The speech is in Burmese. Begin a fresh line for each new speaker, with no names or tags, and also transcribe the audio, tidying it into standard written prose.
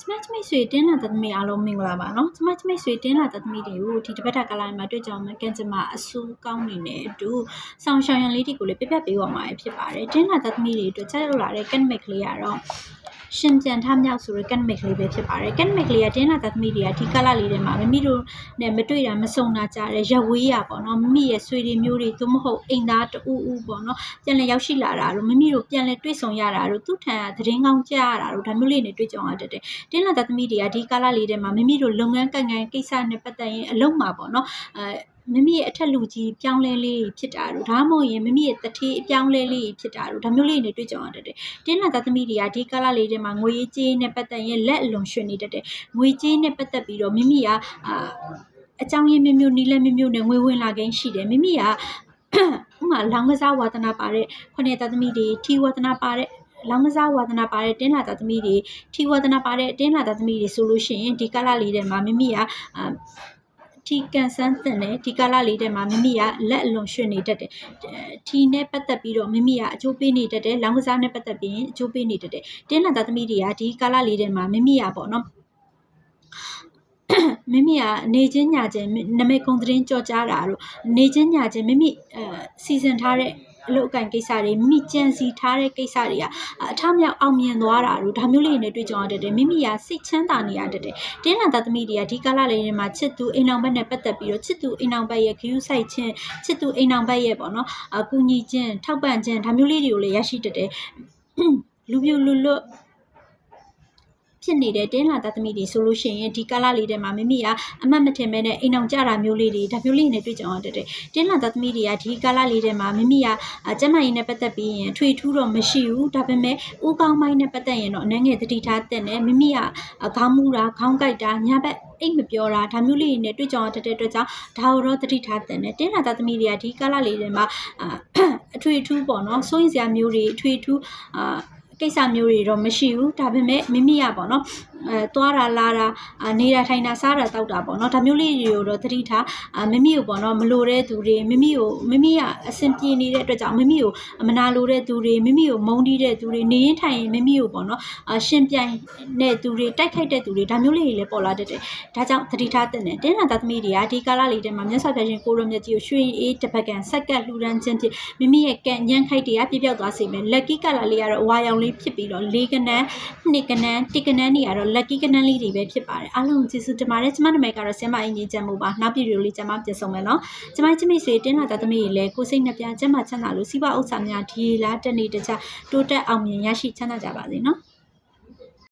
မိတ်ဆွေတင်းလာသမီးအားလုံးမင်္ဂလာပါနော်ကျမမိတ်ဆွေတင်းလာသမီးတွေကိုဒီတပတ်တာကလာမှာတွေ့ကြအောင်မကန်ကျမအဆူကောင်းနေတဲ့အတူဆောင်ရှောင်ရန်လေးတွေကိုလည်းပြပြပေးပါမှာဖြစ်ပါတယ်တင်းလာသမီးတွေအတွက်ချက်ရောက်လာတဲ့ Canmic လေးကတော့ရှင်ပြန်ထမြောက်ဆိုတဲ့ Canmic လေးပဲဖြစ်ပါတယ် Canmic လေးကတင်းလာသမီးတွေကဒီကလာလေးထဲမှာမမီတို့နဲ့မတွေ့တာမစုံတာကြတဲ့ရက်ဝေးရပေါ့နော်မမီရဲ့ဆွေတွေမျိုးတွေသို့မဟုတ်အိမ်သားတူဦးပေါ့နော်ပြန်လည်ရောက်ရှိလာတာတို့မမီတို့ပြန်လည်တွေ့ဆုံရတာတို့သူ့ထံကသတင်းကောင်းကြားရတာတို့ဒါမျိုးလေးနဲ့တွေ့ကြုံရတတ်တယ်တင်းလာသမီးတွေကဒီကာလလေးထဲမှာမမီတို့လုပ်ငန်းကိုင်ကိစ္စနဲ့ပတ်သက်ရင်အလုံးမှာပေါ့နော်မမီရဲ့အထက်လူကြီးပြောင်းလဲလေးဖြစ်တာတို့ဒါမှမဟုတ်ရင်မမီရဲ့တထေးအပြောင်းလဲလေးဖြစ်တာတို့ဒါမျိုးလေးနဲ့တွေ့ကြုံရတတ်တယ်တင်းလာသမီးတွေကဒီကာလလေးထဲမှာငွေကြေးနဲ့ပတ်သက်ရင်လက်အလွန်ရွှင်နေတတ်တယ်ငွေကြေးနဲ့ပတ်သက်ပြီးတော့မမီကအကြောင်းရင်းမျိုးနီးလက်မျိုးနဲ့ငွေဝင်လာခြင်းရှိတယ်မမီကဥမာလောင်ကစားဝါသနာပါတဲ့ခုနှစ်သမီးတွေထီဝါသနာပါတဲ့လောင်ကစားဝါသနာပါတဲ့တင်းလာသမီးတွေထီဝါသနာပါတဲ့တင်းလာသမီးတွေဆိုလို့ရှိရင်ဒီကာလလေးထဲမှာမမီကထီကန်ဆန်းတင်တယ်ဒီကာလလေးထဲမှာမမီကလက်အလွန်ရွှင်နေတတ်တယ်ထီနဲ့ပတ်သက်ပြီးတော့မမီကအကျိုးပေးနေတတ်တယ်လောင်ကစားနဲ့ပတ်သက်ပြီးရင်အကျိုးပေးနေတတ်တယ်တင်းလာသမီးတွေကဒီကာလလေးထဲမှာမမီကပေါ့နော်မမီကနေချင်းညာချင်းနမိတ်ကုံသတင်းကြော်ကြားတာတို့နေချင်းညာချင်းမမီစီစဉ်ထားတဲ့အလုပ်အကန့်ကိစ္စတွေမိကြံစီထားတဲ့ကိစ္စတွေကအထမြောက်အောင်မြင်သွားတာတို့ဒါမျိုးလေးနဲ့တွေ့ကြုံရတတ်တယ်မိမိကစိတ်ချမ်းသာနေရတတ်တယ်တင်းလာသမီးတွေကဒီကာလလေးတွေမှာချစ်သူအိမ်အောင်ဘက်နဲ့ပတ်သက်ပြီးတော့ချစ်သူအိမ်အောင်ဘက်ရဲ့ဂရုစိုက်ခြင်းချစ်သူအိမ်အောင်ဘက်ရဲ့ပေါ့နော်ကူညီခြင်းထောက်ပံ့ခြင်းဒါမျိုးလေးတွေကိုလည်းရရှိတတ်တယ်လူပြိုလူလွတ်ဖြစ်နေတဲ့တင်းလာသမီးတွေဆိုလို့ရှိရင်ဒီကာလလေးထဲမှာမမီကအမှတ်မထင်မဲနဲ့အိမ်အောင်ကြတာမျိုးလေးတွေဒါမျိုးလေးနဲ့တွေ့ကြုံရတတ်တယ်တင်းလာသမီးတွေကဒီကာလလေးထဲမှာမမီကကျမကြီးနဲ့ပတ်သက်ပြီးရင်ထွေထူးတော့မရှိဘူးဒါပေမဲ့ဦးကောင်းပိုင်းနဲ့ပတ်သက်ရင်တော့အနေငယ်တတိထားတဲ့နဲ့မမီကခေါင်းမူတာခေါင်းကိုက်တာညဘက်အိတ်မပြောတာဒါမျိုးလေးတွေနဲ့တွေ့ကြုံရတတ်တဲ့အတွက်ကြောင့်ဒါတော့တတိထားတဲ့နဲ့တင်းလာသမီးတွေကဒီကာလလေးထဲမှာအထွေထူးပေါ့နော်စိုးရင်စရာမျိုးတွေအထွေထူးကိစ္စမျိုးတွေတော့မရှိဘူးဒါပေမဲ့မိမိကပေါ့နော်သွားတာလာတာနေတာထိုင်တာစားတာတောက်တာပေါ့နော်ဒါမျိုးလေးတွေကိုတော့သတိထားမိမိကိုပေါ့နော်မလိုတဲ့သူတွေမိမိကအဆင်ပြေနေတဲ့အတွက်ကြောင့်မိမိကိုမနာလိုတဲ့သူတွေမိမိကိုမုန်းတီးတဲ့သူတွေနေရင်ထိုင်ရင်မိမိကိုပေါ့နော်ရှင်ပြိုင်တဲ့သူတွေတိုက်ခိုက်တဲ့သူတွေဒါမျိုးလေးတွေလည်းပေါ်လာတတ်တယ်ဒါကြောင့်သတိထားတဲ့နဲ့တင်းလာသမီးတွေကဒီကာလလေးထဲမှာမြတ်စွာဘုရားရှင်ကိုရောမြတ်ကြီးကိုရွှေအေးတပတ်ကန်ဆက်ကပ်လှူဒန်းခြင်းဖြင့်မိမိရဲ့ကံညံခိုက်တရားပြပြောက်သွားစေမယ်လက်ကီကလာလေးကတော့ဝါရောင်လေးဖြစ်ပြီးတော့၄ကနန်း၂ကနန်း၁ကနန်းတွေကတော့လက်ကီကနန်းလေးတွေပဲဖြစ်ပါတယ်အားလုံးကျေးဇူးတင်ပါတယ်ကျမနာမည်ကတော့ဆင်မအင်ကြီးချမ်းမို့ပါနောက်ပြည်လေးကျမပြန်ဆောင်မယ်နော်ကျမမိတ်ဆွေတင်းလာသမီးတွေလည်းကိုစိတ်နှပြကျမချမ်းသာလို့စီးပွားဥစ္စာများဒီလားတနေ့တခြားတိုးတက်အောင်မြင်ရရှိချမ်းသာကြပါစေနော်